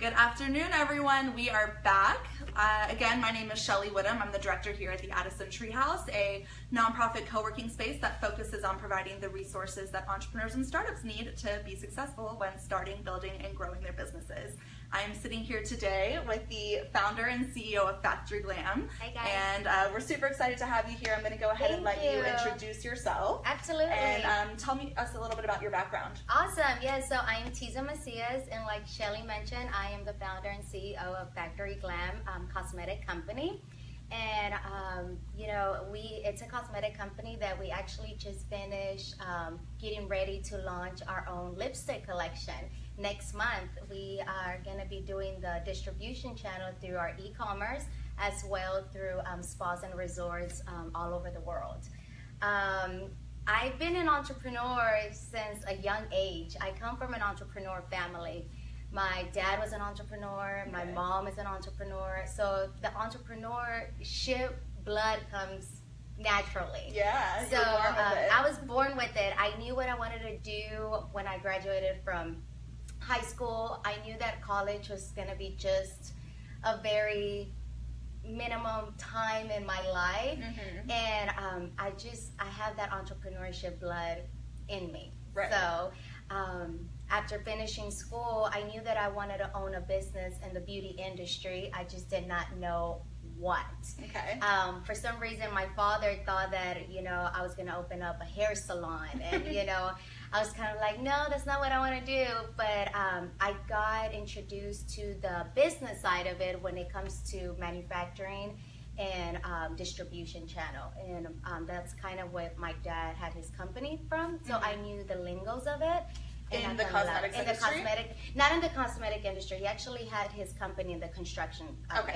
Good afternoon, everyone. We are back. Again, my name is Shelly Whittam. I'm the director here at the Addison TreeHouse, a nonprofit co-working space that focuses on providing the resources that entrepreneurs and startups need to be successful when starting, building, and growing their businesses. I'm sitting here today with the founder and CEO of Factory Glam. Hi, guys. And we're super excited to have you here. I'm going to go ahead and let you introduce yourself. Absolutely. And tell us a little bit about your background. Awesome. Yeah, so I'm Tiza Macias, and like Shelly mentioned, I am the founder and CEO of Factory Glam cosmetic company. And it's a cosmetic company that we actually just finished getting ready to launch our own lipstick collection. Next month, we are going to be doing the distribution channel through our e-commerce as well through spas and resorts all over the world. I've been an entrepreneur since a young age. I come from an entrepreneur family. My dad was an entrepreneur, my mom is an entrepreneur, so the entrepreneurship blood comes naturally. Yeah, so I was born with it. I knew what I wanted to do when I graduated from high school. I knew that college was going to be just a very minimum time in my life, and I have that entrepreneurship blood in me. Right. So after finishing school, I knew that I wanted to own a business in the beauty industry. I just did not know what. Okay. For some reason, my father thought that I was going to open up a hair salon, and I was kind of like, no, that's not what I want to do. But I got introduced to the business side of it when it comes to manufacturing and distribution channel, and that's kind of what my dad had his company from. So I knew the lingos of it. In the cosmetics industry? Not in the cosmetic industry. He actually had his company in the construction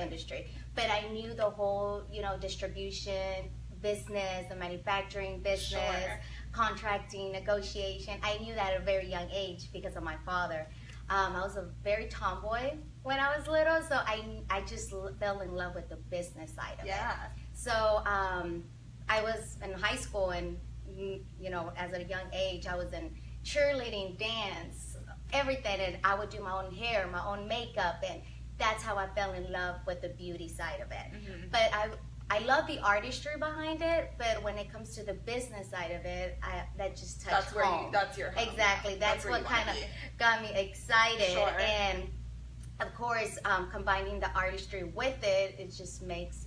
industry. But I knew the whole, distribution business, the manufacturing business, contracting, negotiation. I knew that at a very young age because of my father. I was a very tomboy when I was little, so I just fell in love with the business side of it. So I was in high school, and as a young age, I was in cheerleading, dance, everything, and I would do my own hair, my own makeup, and that's how I fell in love with the beauty side of it. But I love the artistry behind it, but when it comes to the business side of it, that just touched home. That's your home. Exactly. That's what kind of got me excited. And of course, combining the artistry with it, it just makes,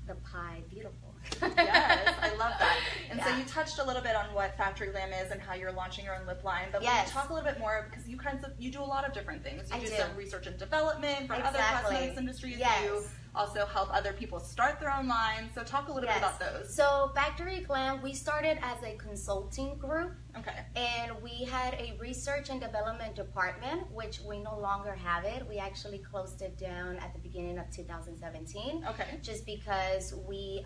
the pie beautiful. Yes, I love that. And so you touched a little bit on what Factory Glam is and how you're launching your own lip line, but will you talk a little bit more, because you do a lot of different things. You do some research and development for other cosmetics industries. You also help other people start their own lines. So talk a little bit about those. So Factory Glam, we started as a consulting group. Okay. And we had a research and development department, which we no longer have it. We actually closed it down at the beginning of 2017. Okay. Just because we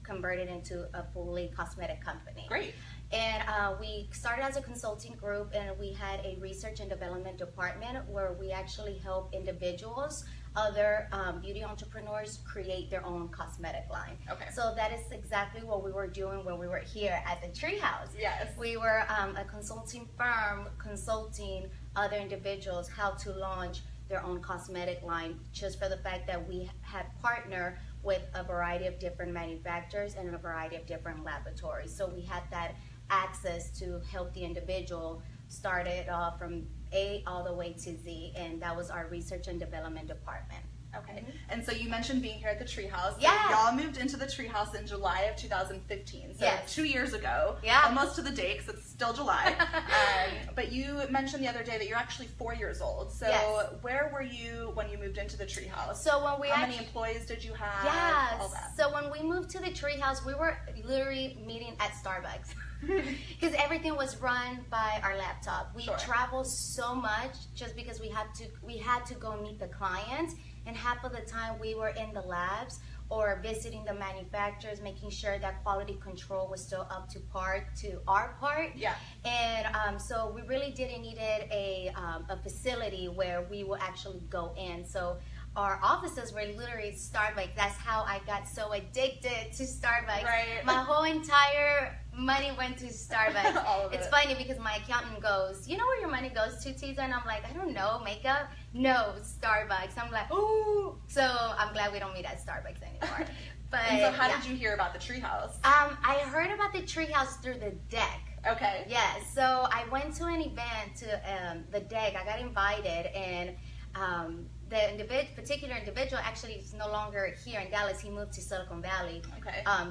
converted into a fully cosmetic company. Great. And we started as a consulting group, and we had a research and development department where we actually help individuals, other beauty entrepreneurs, create their own cosmetic line. Okay. So that is exactly what we were doing when we were here at the TreeHouse. Yes. We were a consulting firm consulting other individuals how to launch their own cosmetic line, just for the fact that we had partnered with a variety of different manufacturers and a variety of different laboratories. So we had that access to help the individual start it off from A all the way to Z, and that was our research and development department. Okay. And so you mentioned being here at the TreeHouse. Yeah. So y'all moved into the TreeHouse in July of 2015. So 2 years ago. Yeah. Almost to the date, because it's still July. But you mentioned the other day that you're actually 4 years old. So where were you when you moved into the TreeHouse? So when we How many employees did you have? Yes. All that. So when we moved to the TreeHouse, we were literally meeting at Starbucks. Because everything was run by our laptop. We traveled so much just because we had to go meet the clients, and half of the time we were in the labs or visiting the manufacturers, making sure that quality control was still up to par to our part. Yeah. And so we really didn't need a facility where we would actually go in. So our offices were literally Starbucks. That's how I got so addicted to Starbucks. Right. My whole entire money went to Starbucks. All of It's it. funny because my accountant goes, you know where your money goes to, Tisa? And I'm like, I don't know, makeup? No, Starbucks. I'm like, ooh. So I'm glad we don't meet at Starbucks anymore. But And so how did you hear about the TreeHouse? I heard about the TreeHouse through the deck. Okay. Yeah, so I went to an event to the deck. I got invited, and the particular individual actually is no longer here in Dallas. He moved to Silicon Valley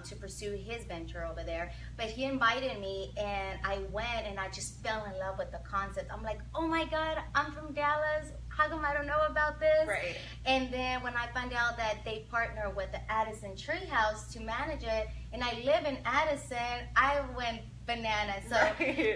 to pursue his venture over there. But he invited me, and I went, and I just fell in love with the concept. I'm like, oh my God, I'm from Dallas. How come I don't know about this? Right. And then when I found out that they partner with the Addison TreeHouse to manage it, and I live in Addison, I went bananas. So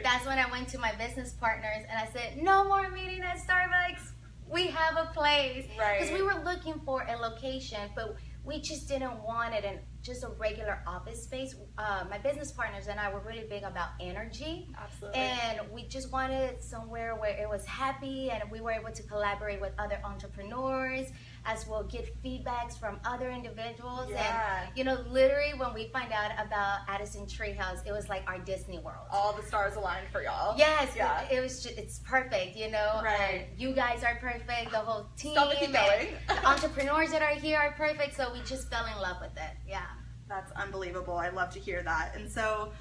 that's when I went to my business partners and I said, no more meeting at Starbucks. We have a place. Right. Because we were looking for a location, but we just didn't want it in just a regular office space. My business partners and I were really big about energy. Absolutely. And we just wanted somewhere where it was happy and we were able to collaborate with other entrepreneurs, as well get feedbacks from other individuals. Yeah. And, you know, literally when we find out about Addison TreeHouse, it was like our Disney World. All the stars aligned for y'all. Yes, Yeah. it was just, it's perfect, you know. Right. And you guys are perfect, the whole team. Stop it, keep going. And the entrepreneurs that are here are perfect, so we just fell in love with it. Yeah. That's unbelievable. I love to hear that. And so,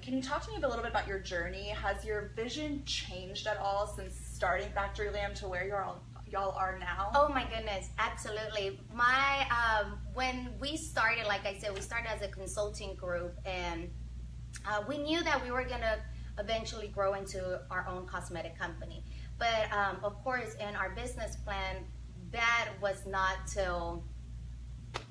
can you talk to me a little bit about your journey? Has your vision changed at all since starting Factory Glam to where y'all are now? Oh my goodness, absolutely. My when we started, like I said, we started as a consulting group, and we knew that we were gonna eventually grow into our own cosmetic company. But of course, in our business plan, that was not till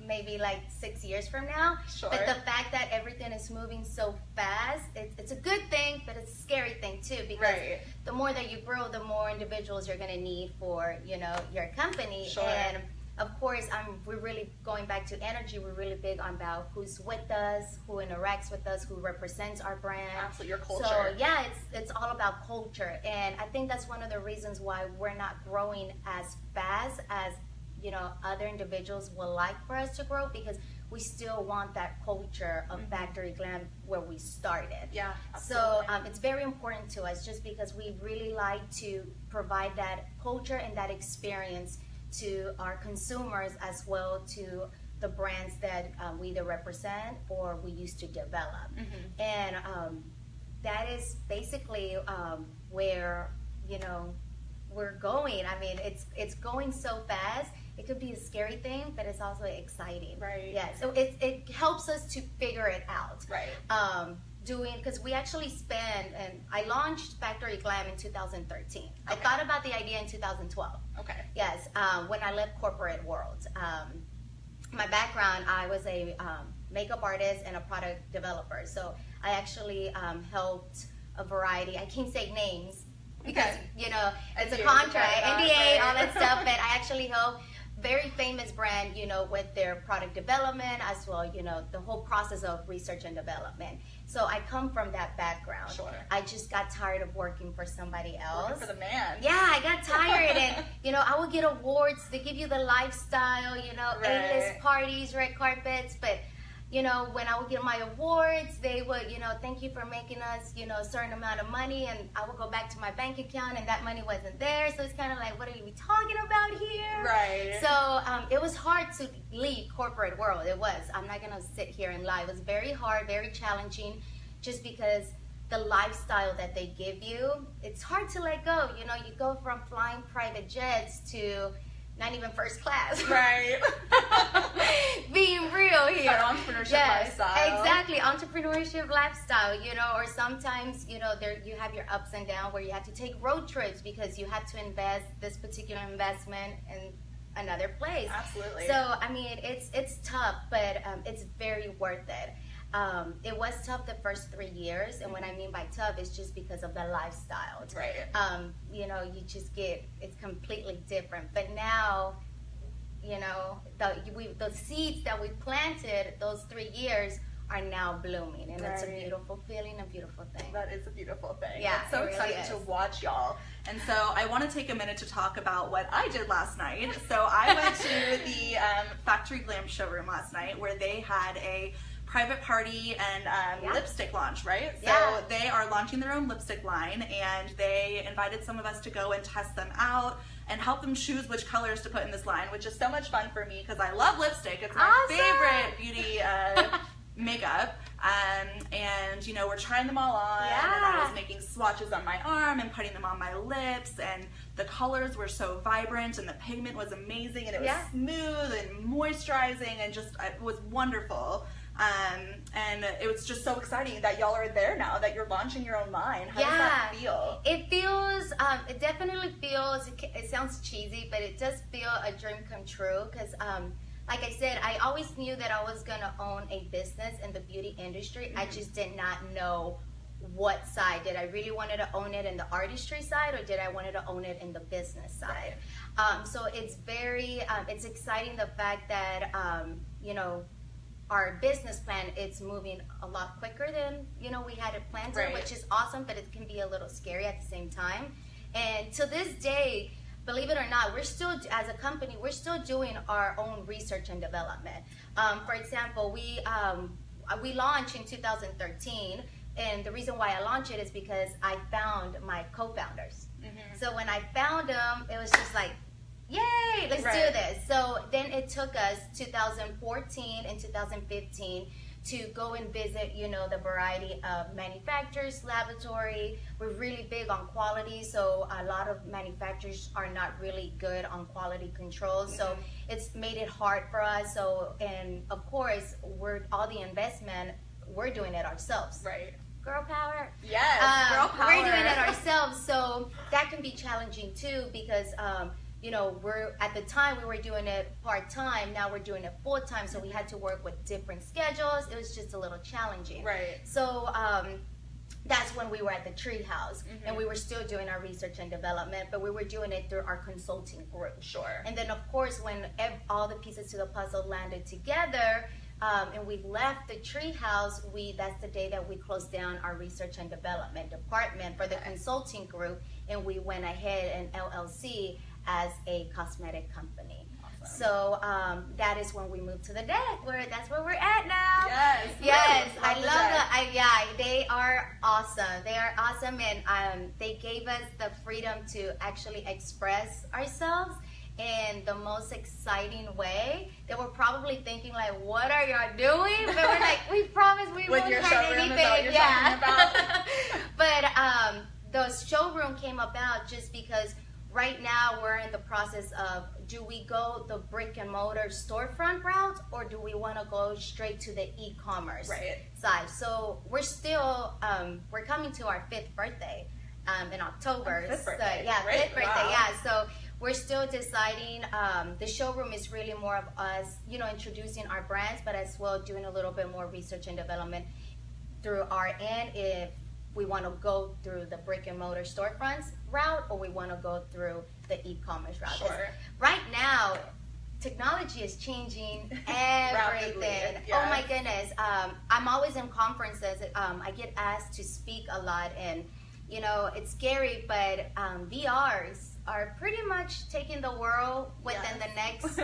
maybe like 6 years from now. Sure. But the fact that everything is moving so fast, it's a good thing, but it's a scary thing too, because the more that you grow, the more individuals you're going to need for, you know, your company. Sure. And of course, we're really going back to energy. We're really big on about who's with us, who interacts with us, who represents our brand. Absolutely, your culture. So yeah, it's all about culture, and I think that's one of the reasons why we're not growing as fast as, you know, other individuals would like for us to grow, because we still want that culture of Factory Glam where we started. Yeah, absolutely. So it's very important to us, just because we really like to provide that culture and that experience to our consumers, as well to the brands that we either represent or we used to develop. And that is basically where, you know, we're going. I mean, it's going so fast. It could be a scary thing, but it's also exciting. Right. Yeah. So it helps us to figure it out. Right. Because we actually spent, and I launched Factory Glam in 2013. Okay. I thought about the idea in 2012. Okay. Yes. When I left corporate world. My background, I was a makeup artist and a product developer. So I actually helped a variety. I can't say names, because, you know, it's a contract, NDA, all that stuff, but I actually help very famous brand, you know, with their product development, as well, you know, the whole process of research and development. So I come from that background. Sure. I just got tired of working for somebody else. Working for the man. Yeah, I got tired, and, you know, I would get awards. They give you the lifestyle, you know, A-list parties, red carpets, but, you know, when I would get my awards, they would, you know, thank you for making us, you know, a certain amount of money, and I would go back to my bank account and that money wasn't there. So it's kind of like, what are you talking about here? Right. So it was hard to leave corporate world. It was. I'm not going to sit here and lie. It was very hard, very challenging, just because the lifestyle that they give you, it's hard to let go. You know, you go from flying private jets to not even first class. Right. Being real here. That entrepreneurship lifestyle. Exactly. Entrepreneurship lifestyle, you know, or sometimes, you know, there you have your ups and downs where you have to take road trips because you have to invest this particular investment in another place. Absolutely. So, I mean, it's tough, but it's very worth it. It was tough the first 3 years, and what I mean by tough is just because of the lifestyle. Right. You know, you just it's completely different. But now, you know, the seeds that we planted those 3 years are now blooming, and it's a beautiful feeling, a beautiful thing. That is a beautiful thing. Yeah, it's so exciting to watch y'all. And so I want to take a minute to talk about what I did last night. So I went to the Factory Glam showroom last night, where they had a private party and lipstick launch, right? So Yeah. they are launching their own lipstick line, and they invited some of us to go and test them out and help them choose which colors to put in this line, which is so much fun for me because I love lipstick. It's my favorite beauty makeup. And you know, we're trying them all on, and I was making swatches on my arm and putting them on my lips, and the colors were so vibrant and the pigment was amazing, and it was smooth and moisturizing, and just it was wonderful. And it was just so exciting that y'all are there now, that you're launching your own line. How does that feel? It feels, it definitely feels, it sounds cheesy, but it does feel a dream come true, because like I said, I always knew that I was going to own a business in the beauty industry. I just did not know what side. Did I really wanted to own it in the artistry side, or did I wanted to own it in the business side? So it's very, it's exciting the fact that, you know, our business plan, it's moving a lot quicker than, you know, we had it planned to, which is awesome, but it can be a little scary at the same time. And to this day, believe it or not, we're still, as a company, we're still doing our own research and development. For example, we launched in 2013, and the reason why I launched it is because I found my co-founders. So when I found them, it was just like, yay, let's do this. So then it took us 2014 and 2015 to go and visit, you know, the variety of manufacturers, laboratory. We're really big on quality, so a lot of manufacturers are not really good on quality control. So it's made it hard for us. So, and of course, all the investment, we're doing it ourselves. Girl power. Yes, girl power. We're doing it ourselves, so that can be challenging too, because you know, at the time we were doing it part-time, now we're doing it full-time, so we had to work with different schedules. It was just a little challenging. So that's when we were at the TreeHouse, and we were still doing our research and development, but we were doing it through our consulting group. And then, of course, when all the pieces to the puzzle landed together, and we left the TreeHouse, that's the day that we closed down our research and development department for the consulting group, and we went ahead and LLC as a cosmetic company. So that is when we moved to the deck. That's where we're at now. Yes, I love that. They are awesome. They are awesome, and they gave us the freedom to actually express ourselves in the most exciting way. They were probably thinking like, what are y'all doing? But we're like, we promise we won't hurt anything. But the showroom came about just because right now we're in the process of, do we go the brick and mortar storefront route, or do we want to go straight to the e-commerce side? So we're still, we're coming to our 5th birthday in October. 5th birthday. So, 5th birthday, so we're still deciding. The showroom is really more of us, you know, introducing our brands, but as well doing a little bit more research and development through our end, if we want to go through the brick and mortar storefronts route, or we want to go through the e-commerce route. Right now, technology is changing everything. Oh my goodness. I'm always in conferences. I get asked to speak a lot, and you know, it's scary, but VRs are pretty much taking the world within the next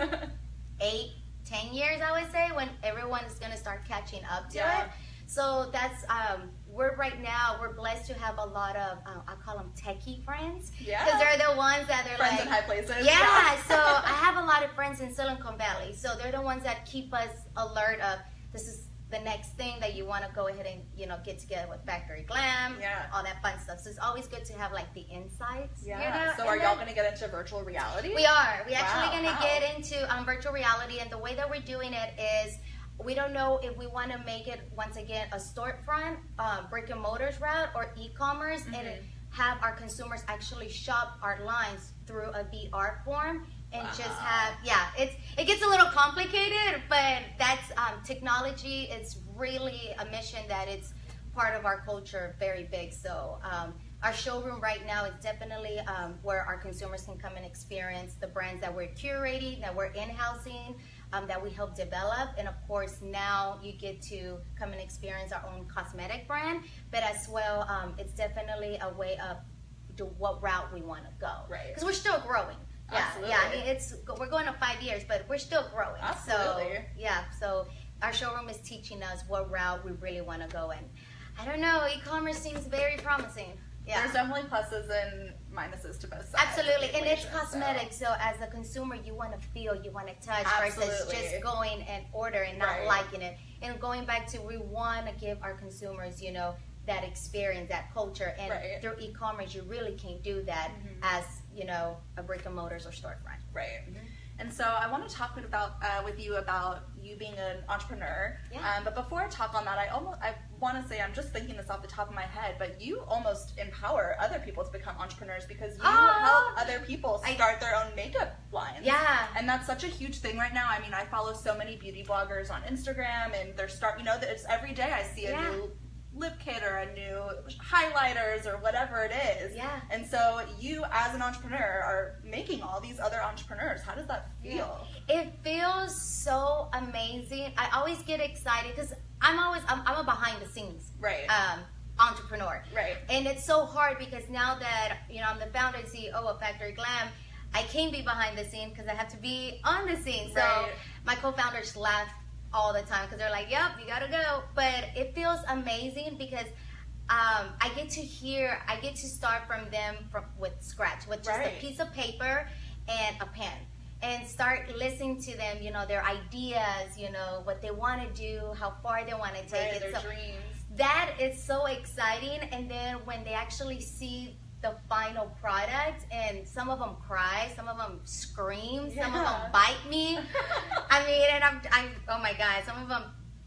8-10 years, I would say, when everyone is going to start catching up to it. So that's, we're blessed to have a lot of, I call them techie friends. Because they're the ones that are friends in high places. So I have a lot of friends in Silicon Valley. So they're the ones that keep us alert of, this is the next thing that you want to go ahead and, you know, get together with Factory Glam, all that fun stuff. So it's always good to have like the insights. You know? So are y'all going to get into virtual reality? We are. We're actually going to get into virtual reality, and the way that we're doing it is, we don't know if we want to make it, once again, a storefront, brick and mortars route, or e-commerce, and have our consumers actually shop our lines through a VR form, and just have, it gets a little complicated, but that's technology. It's really a mission that it's part of our culture, very big. So our showroom right now is definitely where our consumers can come and experience the brands that we're curating, that we're in-housing, that we help develop. And of course, now you get to come and experience our own cosmetic brand, but as well, it's definitely a way of what route we want to go. Because we're still growing. I mean, we're going to 5 years, but we're still growing. So our showroom is teaching us what route we really want to go in. I don't know, e-commerce seems very promising. Yeah. There's definitely pluses and minuses to both sides. Absolutely, and it's cosmetic, so as a consumer, you want to feel, you want to touch, versus just going and order and not liking it. And going back to, we want to give our consumers, you know, that experience, that culture, and through e-commerce, you really can't do that as, you know, a brick and mortars or storefront. Right. And so I want to talk with you about you being an entrepreneur. Yeah. But before I talk on that, I want to say, I'm just thinking this off the top of my head, but you almost empower other people to become entrepreneurs because you help other people start their own makeup lines. Yeah. And that's such a huge thing right now. I mean, I follow so many beauty bloggers on Instagram, and they're it's every day I see a new lip kit or a new highlighters or whatever it is. Yeah. And so you as an entrepreneur are making all these other entrepreneurs. How does that feel? It feels so amazing. I always get excited because I'm a behind the scenes entrepreneur. Right. And it's so hard because now that, you know, I'm the founder and CEO of Factory Glam, I can't be behind the scene because I have to be on the scene. So my co-founders laugh all the time because they're like, yep, you gotta go. But it feels amazing because I get to start from them with scratch, with just a piece of paper and a pen, and start listening to them, you know, their ideas, you know, what they want to do, how far they want to take it. Their dreams. That is so exciting. And then when they actually see the final product, and some of them cry, some of them scream, some of them bite me. I mean, and I'm oh my God, some of them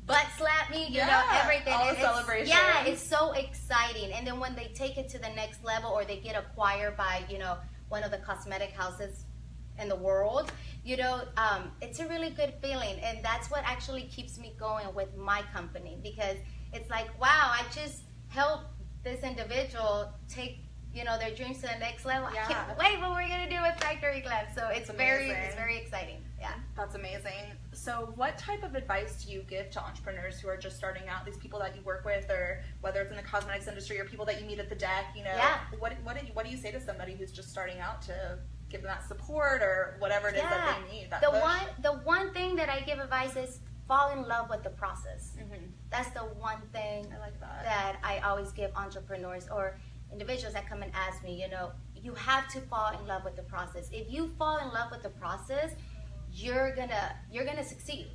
butt slap me, you know, everything. All the celebrations. Yeah, it's so exciting. And then when they take it to the next level, or they get acquired by, you know, one of the cosmetic houses in the world, you know, it's a really good feeling. And that's what actually keeps me going with my company, because it's like, wow, I just helped this individual take, you know, their dreams to the next level. I can't wait what we're gonna do with Factory Glam. So it's very exciting. Yeah. That's amazing. So what type of advice do you give to entrepreneurs who are just starting out, these people that you work with, or whether it's in the cosmetics industry or people that you meet at the deck, you know, what do you say to somebody who's just starting out to give them that support or whatever it is that they need? The one thing that I give advice is fall in love with the process. That's the one thing I like that I always give entrepreneurs or individuals that come and ask me, you know, you have to fall in love with the process. If you fall in love with the process, you're gonna succeed.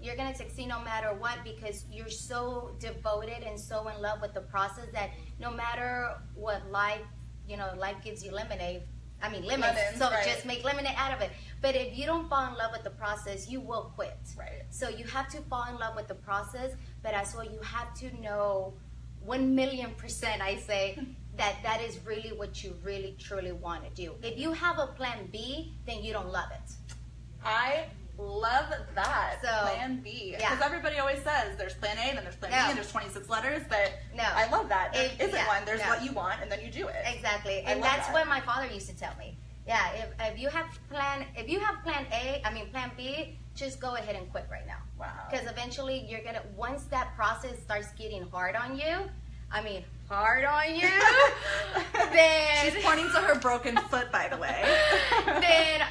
You're gonna succeed no matter what, because you're so devoted and so in love with the process that no matter what life gives you lemons. So just make lemonade out of it. But if you don't fall in love with the process, you will quit. Right. So you have to fall in love with the process, but as well, you have to know 1,000,000% I say that is really what you really truly want to do. If you have a plan B, then you don't love it. I love that. So, plan B. Because everybody always says there's plan A, then there's plan B, and there's 26 letters, but I love that. There isn't one. There's what you want, and then you do it. Exactly. And that's what my father used to tell me. Yeah, if you have plan B, just go ahead and quit right now. Wow. Because eventually once that process starts getting hard on you, then she's pointing to her broken foot, by the way. Then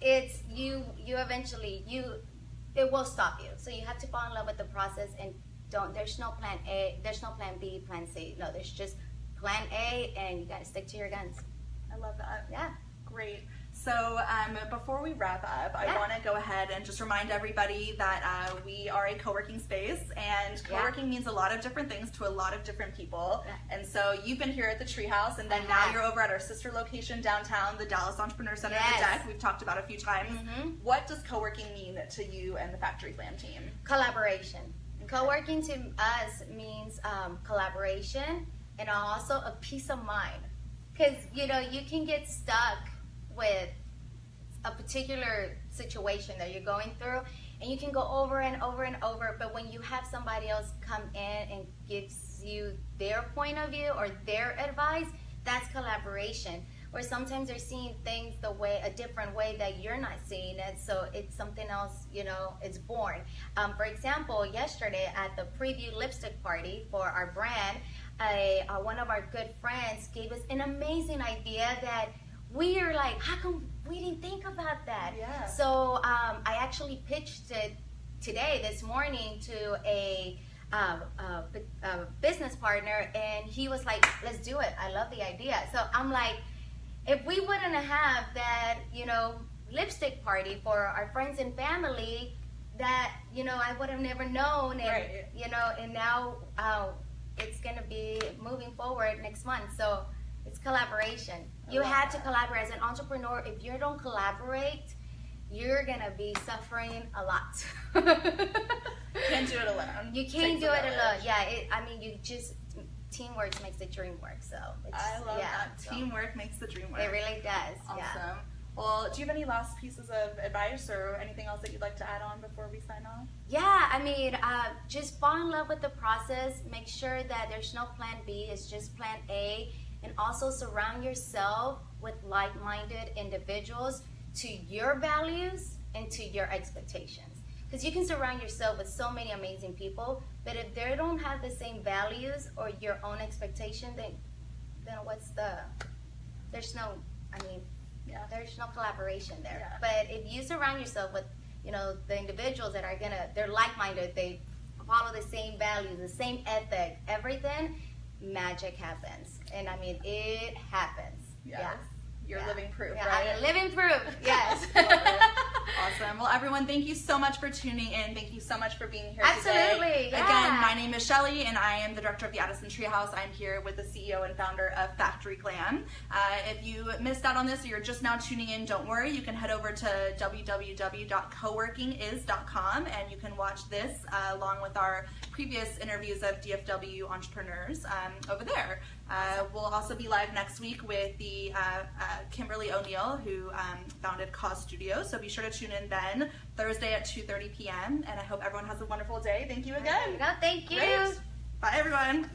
it's you eventually it will stop you. So you have to fall in love with the process, and there's no plan A, there's no plan B, plan C. No, there's just plan A, and you got to stick to your guns. I love that. Yeah. Great. So before we wrap up, I want to go ahead and just remind everybody that we are a co-working space, and co-working means a lot of different things to a lot of different people. Yeah. And so you've been here at the TreeHouse, and then now you're over at our sister location downtown, the Dallas Entrepreneur Center, the deck. We've talked about a few times. What does co-working mean to you and the Factory Glam team? Collaboration. Okay. Co-working to us means collaboration, and also a peace of mind. Because, you know, you can get stuck with a particular situation that you're going through, and you can go over and over and over, but when you have somebody else come in and gives you their point of view or their advice, that's collaboration. Or sometimes they're seeing things a different way that you're not seeing it, so it's something else, you know, it's born. For example, yesterday at the preview lipstick party for our brand, one of our good friends gave us an amazing idea that we are like, how come we didn't think about that? Yeah. So I actually pitched it today, this morning, to a business partner, and he was like, let's do it. I love the idea. So I'm like, if we wouldn't have that, lipstick party for our friends and family, that, I would have never known. And, right. And now it's going to be moving forward next month. So it's collaboration. You have to collaborate. As an entrepreneur, if you don't collaborate, you're going to be suffering a lot. Can't do it alone. You can't do it alone. Yeah, teamwork makes the dream work. So I love that. Teamwork makes the dream work. It really does. Awesome. Yeah. Well, do you have any last pieces of advice or anything else that you'd like to add on before we sign off? Yeah, just fall in love with the process. Make sure that there's no plan B. It's just plan A. And also surround yourself with like-minded individuals to your values and to your expectations. Because you can surround yourself with so many amazing people, but if they don't have the same values or your own expectation, then there's no collaboration there. Yeah. But if you surround yourself with, the individuals that are they're like-minded, they follow the same values, the same ethic, everything, magic happens. And it happens. Yes. Yeah. You're living proof, yeah, right? I'm living proof, yes. Awesome. Well, everyone, thank you so much for tuning in. Thank you so much for being here Absolutely, today. yeah. Again, my name is Shelly, and I am the director of the Addison TreeHouse. I'm here with the CEO and founder of Factory Glam. If you missed out on this or you're just now tuning in, don't worry. You can head over to www.coworkingiz.com, and you can watch this along with our previous interviews of DFW entrepreneurs over there. We'll also be live next week with the Kimberly O'Neill, who founded Cause Studio. So be sure to tune in then, Thursday at 2:30 p.m. And I hope everyone has a wonderful day. Thank you again. No, thank you. Great. Bye, everyone.